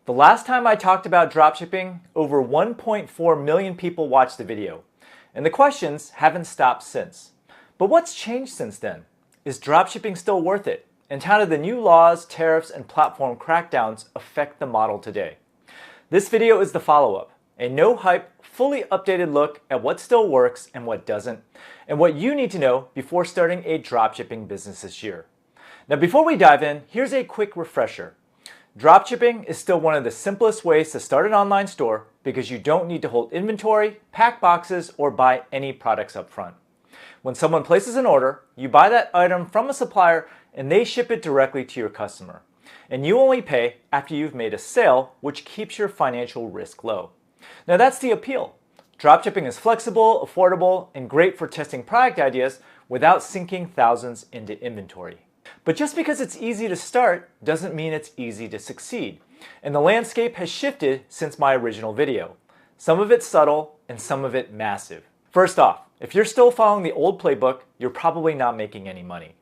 The last time I talked about dropshipping, over 1.4 million people watched the video, and the questions haven't stopped since. But what's changed since then? Is dropshipping still worth it? And how do the new laws, tariffs, and platform crackdowns affect the model today? This video is the follow-up, a no-hype, fully updated look at what still works and what doesn't, and what you need to know before starting a dropshipping business this year. Now before we dive in, here's a quick refresher. Dropshipping is still one of the simplest ways to start an online store because you don't need to hold inventory, pack boxes, or buy any products up front. When someone places an order, you buy that item from a supplier and they ship it directly to your customer. And you only pay after you've made a sale, which keeps your financial risk low. Now that's the appeal. Dropshipping is flexible, affordable, and great for testing product ideas without sinking thousands into inventory. But just because it's easy to start doesn't mean it's easy to succeed. And the landscape has shifted since my original video. Some of it subtle and some of it massive. First off, if you're still following the old playbook, you're probably not making any money.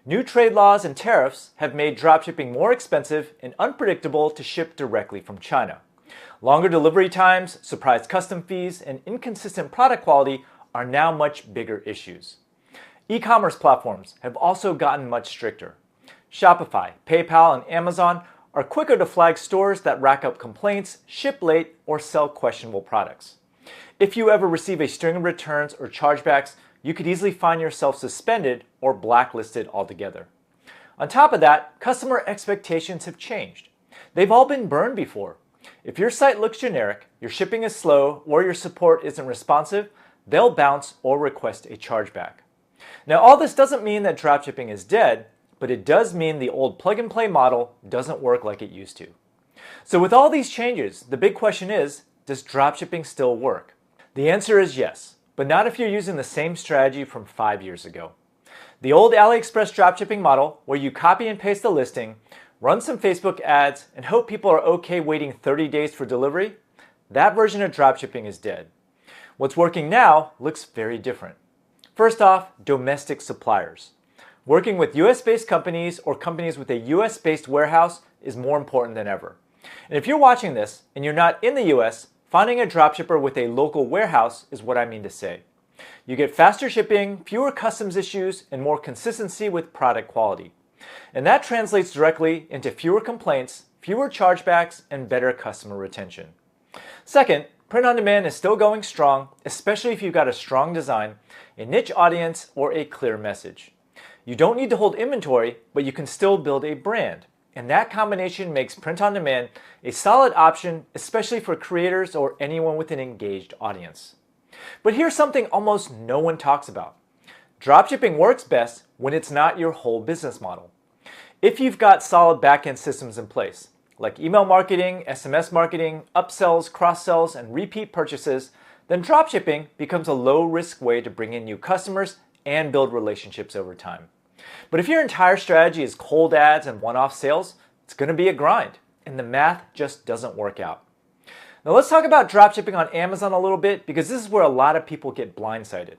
New trade laws and tariffs have made dropshipping more expensive and unpredictable to ship directly from China. Longer delivery times, surprise custom fees, and inconsistent product quality are now much bigger issues. E-commerce platforms have also gotten much stricter. Shopify, PayPal, and Amazon are quicker to flag stores that rack up complaints, ship late, or sell questionable products. If you ever receive a string of returns or chargebacks, you could easily find yourself suspended or blacklisted altogether. On top of that, customer expectations have changed. They've all been burned before. If your site looks generic, your shipping is slow, or your support isn't responsive, they'll bounce or request a chargeback. Now, all this doesn't mean that dropshipping is dead, but it does mean the old plug-and-play model doesn't work like it used to. So with all these changes, the big question is, does dropshipping still work? The answer is yes, but not if you're using the same strategy from 5 years ago. The old AliExpress dropshipping model, where you copy and paste the listing, run some Facebook ads, and hope people are okay waiting 30 days for delivery, that version of dropshipping is dead. What's working now looks very different. First off, domestic suppliers. Working with US-based companies or companies with a US-based warehouse is more important than ever. And if you're watching this and you're not in the US, finding a dropshipper with a local warehouse is what I mean to say. You get faster shipping, fewer customs issues, and more consistency with product quality. And that translates directly into fewer complaints, fewer chargebacks, and better customer retention. Second, print on demand is still going strong, especially if you've got a strong design, a niche audience, or a clear message. You don't need to hold inventory, but you can still build a brand. And that combination makes print on demand a solid option, especially for creators or anyone with an engaged audience. But here's something almost no one talks about. Dropshipping works best when it's not your whole business model. If you've got solid back-end systems in place, like email marketing, SMS marketing, upsells, cross-sells, and repeat purchases, then dropshipping becomes a low-risk way to bring in new customers and build relationships over time. But if your entire strategy is cold ads and one-off sales, it's going to be a grind, and the math just doesn't work out. Now let's talk about dropshipping on Amazon a little bit, because this is where a lot of people get blindsided.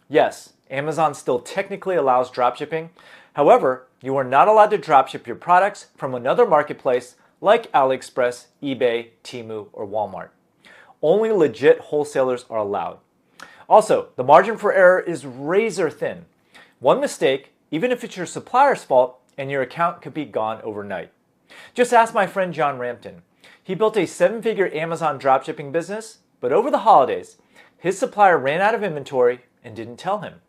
Yes, Amazon still technically allows dropshipping. However, you are not allowed to dropship your products from another marketplace like AliExpress, eBay, Temu, or Walmart. Only legit wholesalers are allowed. Also, the margin for error is razor thin. One mistake, even if it's your supplier's fault, and your account could be gone overnight. Just ask my friend John Rampton. He built a 7-figure Amazon dropshipping business, but over the holidays, his supplier ran out of inventory and didn't tell him.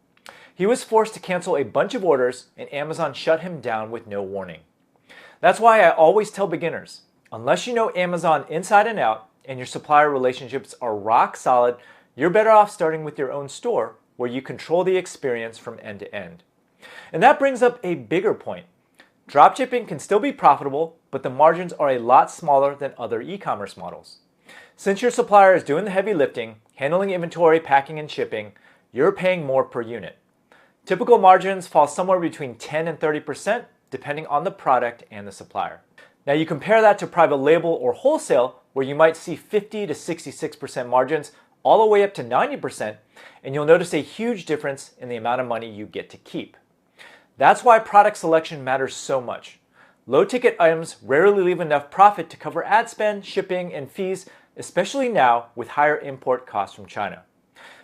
He was forced to cancel a bunch of orders, and Amazon shut him down with no warning. That's why I always tell beginners, unless you know Amazon inside and out and your supplier relationships are rock solid, you're better off starting with your own store where you control the experience from end to end. And that brings up a bigger point. Dropshipping can still be profitable, but the margins are a lot smaller than other e-commerce models. Since your supplier is doing the heavy lifting, handling inventory, packing, and shipping, you're paying more per unit. Typical margins fall somewhere between 10 and 30%, depending on the product and the supplier. Now you compare that to private label or wholesale, where you might see 50 to 66% margins, all the way up to 90%, and you'll notice a huge difference in the amount of money you get to keep. That's why product selection matters so much. Low-ticket items rarely leave enough profit to cover ad spend, shipping, and fees, especially now with higher import costs from China.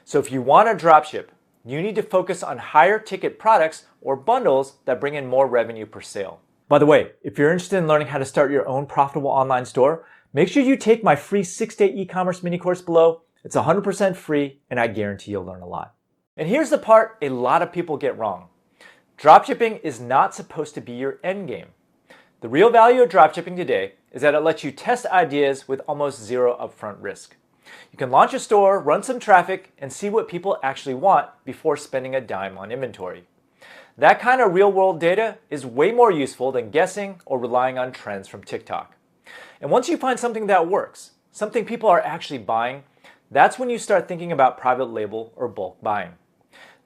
So if you want to dropship, you need to focus on higher ticket products or bundles that bring in more revenue per sale. By the way, if you're interested in learning how to start your own profitable online store, make sure you take my free 6-day e-commerce mini course below. It's 100% free, and I guarantee you'll learn a lot. And here's the part a lot of people get wrong. Dropshipping is not supposed to be your end game. The real value of dropshipping today is that it lets you test ideas with almost zero upfront risk. You can launch a store, run some traffic, and see what people actually want before spending a dime on inventory. That kind of real-world data is way more useful than guessing or relying on trends from TikTok. And once you find something that works, something people are actually buying, that's when you start thinking about private label or bulk buying.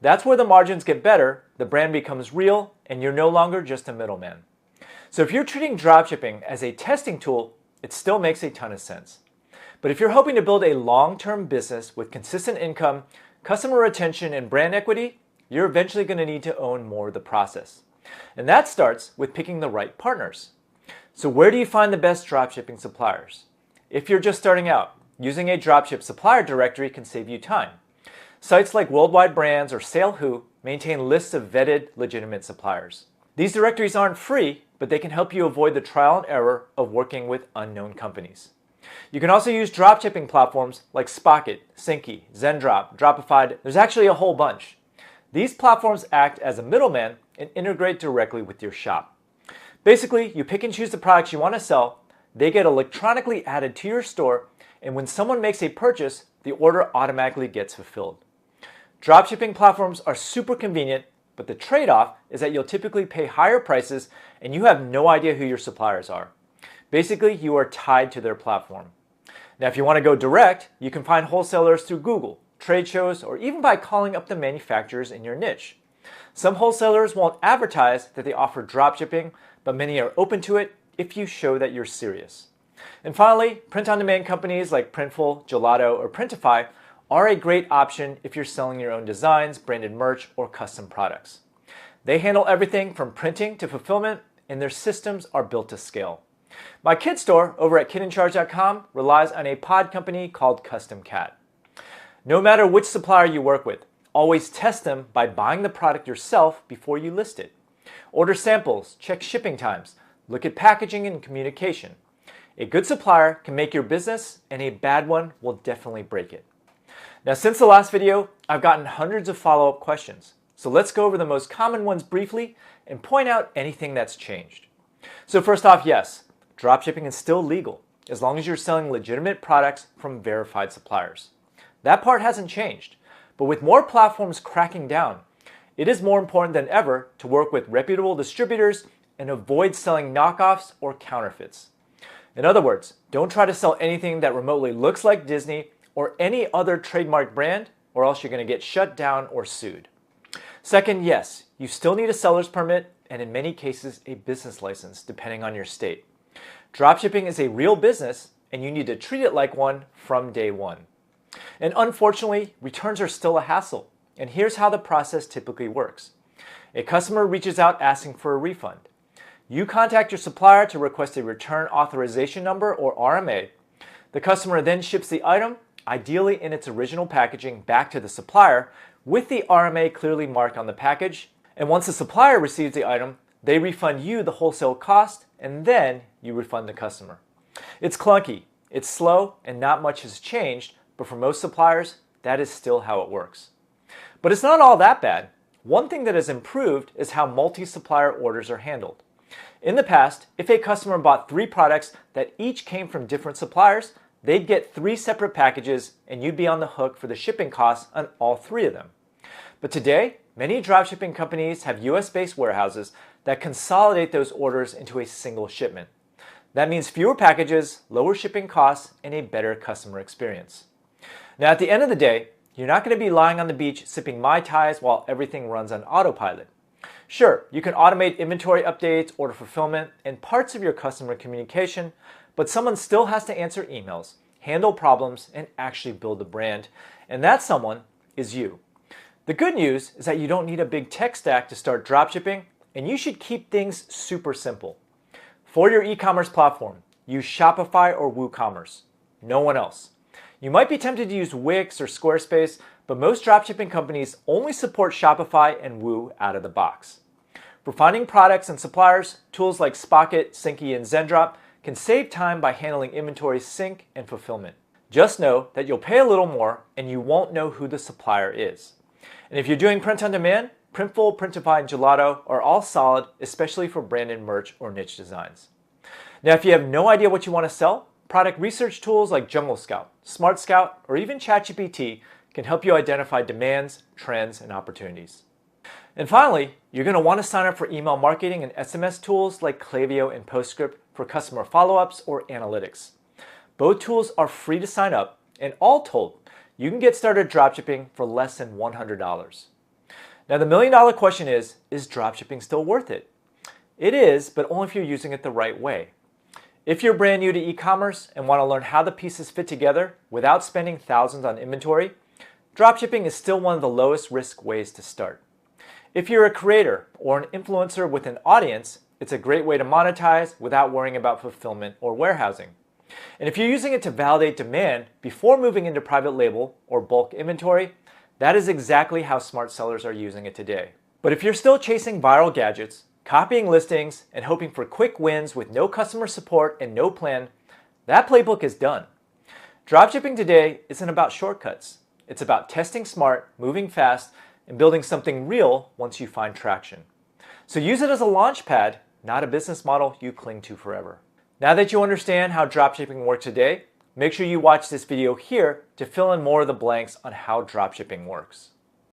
That's where the margins get better, the brand becomes real, and you're no longer just a middleman. So if you're treating dropshipping as a testing tool, it still makes a ton of sense. But if you're hoping to build a long-term business with consistent income, customer retention, and brand equity, you're eventually going to need to own more of the process. And that starts with picking the right partners. So where do you find the best dropshipping suppliers? If you're just starting out, using a dropship supplier directory can save you time. Sites like Worldwide Brands or SaleWho maintain lists of vetted, legitimate suppliers. These directories aren't free, but they can help you avoid the trial and error of working with unknown companies. You can also use dropshipping platforms like Spocket, Syncy, Zendrop, Dropify. There's actually a whole bunch. These platforms act as a middleman and integrate directly with your shop. Basically, you pick and choose the products you want to sell, they get electronically added to your store, and when someone makes a purchase, the order automatically gets fulfilled. Dropshipping platforms are super convenient, but the trade-off is that you'll typically pay higher prices and you have no idea who your suppliers are. Basically, you are tied to their platform. Now, if you want to go direct, you can find wholesalers through Google, trade shows, or even by calling up the manufacturers in your niche. Some wholesalers won't advertise that they offer dropshipping, but many are open to it if you show that you're serious. And finally, print-on-demand companies like Printful, Gelato, or Printify are a great option if you're selling your own designs, branded merch, or custom products. They handle everything from printing to fulfillment, and their systems are built to scale. My kid store over at kidincharge.com relies on a pod company called Custom Cat. No matter which supplier you work with, always test them by buying the product yourself before you list it. Order samples, check shipping times, look at packaging and communication. A good supplier can make your business, and a bad one will definitely break it. Now, since the last video, I've gotten hundreds of follow-up questions. So let's go over the most common ones briefly and point out anything that's changed. So first off, yes, dropshipping is still legal as long as you're selling legitimate products from verified suppliers. That part hasn't changed, but with more platforms cracking down, it is more important than ever to work with reputable distributors and avoid selling knockoffs or counterfeits. In other words, don't try to sell anything that remotely looks like Disney or any other trademark brand, or else you're going to get shut down or sued. Second, yes, you still need a seller's permit and in many cases a business license depending on your state. Dropshipping is a real business and you need to treat it like one from day one. And unfortunately, returns are still a hassle. And here's how the process typically works. A customer reaches out asking for a refund. You contact your supplier to request a return authorization number or RMA. The customer then ships the item, ideally in its original packaging, back to the supplier with the RMA clearly marked on the package. And once the supplier receives the item, they refund you the wholesale cost and then you refund the customer. It's clunky, it's slow, and not much has changed, but for most suppliers, that is still how it works. But it's not all that bad. One thing that has improved is how multi-supplier orders are handled. In the past, if a customer bought 3 products that each came from different suppliers, they'd get 3 separate packages and you'd be on the hook for the shipping costs on all 3 of them. But today, many dropshipping companies have US-based warehouses that consolidate those orders into a single shipment. That means fewer packages, lower shipping costs, and a better customer experience. Now, at the end of the day, you're not going to be lying on the beach sipping Mai Tais while everything runs on autopilot. Sure, you can automate inventory updates, order fulfillment, and parts of your customer communication, but someone still has to answer emails, handle problems, and actually build a brand, and that someone is you. The good news is that you don't need a big tech stack to start dropshipping, and you should keep things super simple. For your e-commerce platform, use Shopify or WooCommerce. No one else. You might be tempted to use Wix or Squarespace, but most dropshipping companies only support Shopify and Woo out of the box. For finding products and suppliers, tools like Spocket, Syncki, and Zendrop can save time by handling inventory sync and fulfillment. Just know that you'll pay a little more and you won't know who the supplier is. And if you're doing print on demand, Printful, Printify, and Gelato are all solid, especially for branded merch or niche designs. Now, if you have no idea what you want to sell, product research tools like Jungle Scout, Smart Scout, or even ChatGPT can help you identify demands, trends, and opportunities. And finally, you're going to want to sign up for email marketing and SMS tools like Klaviyo and Postscript for customer follow-ups or analytics. Both tools are free to sign up, and all told, you can get started dropshipping for less than $100. Now, the million-dollar question is dropshipping still worth it? It is, but only if you're using it the right way. If you're brand new to e-commerce and want to learn how the pieces fit together without spending thousands on inventory, dropshipping is still one of the lowest risk ways to start. If you're a creator or an influencer with an audience, it's a great way to monetize without worrying about fulfillment or warehousing. And if you're using it to validate demand before moving into private label or bulk inventory, that is exactly how smart sellers are using it today. But if you're still chasing viral gadgets, copying listings, and hoping for quick wins with no customer support and no plan, that playbook is done. Dropshipping today isn't about shortcuts. It's about testing smart, moving fast, and building something real once you find traction. So use it as a launch pad, not a business model you cling to forever. Now that you understand how dropshipping works today, make sure you watch this video here to fill in more of the blanks on how dropshipping works.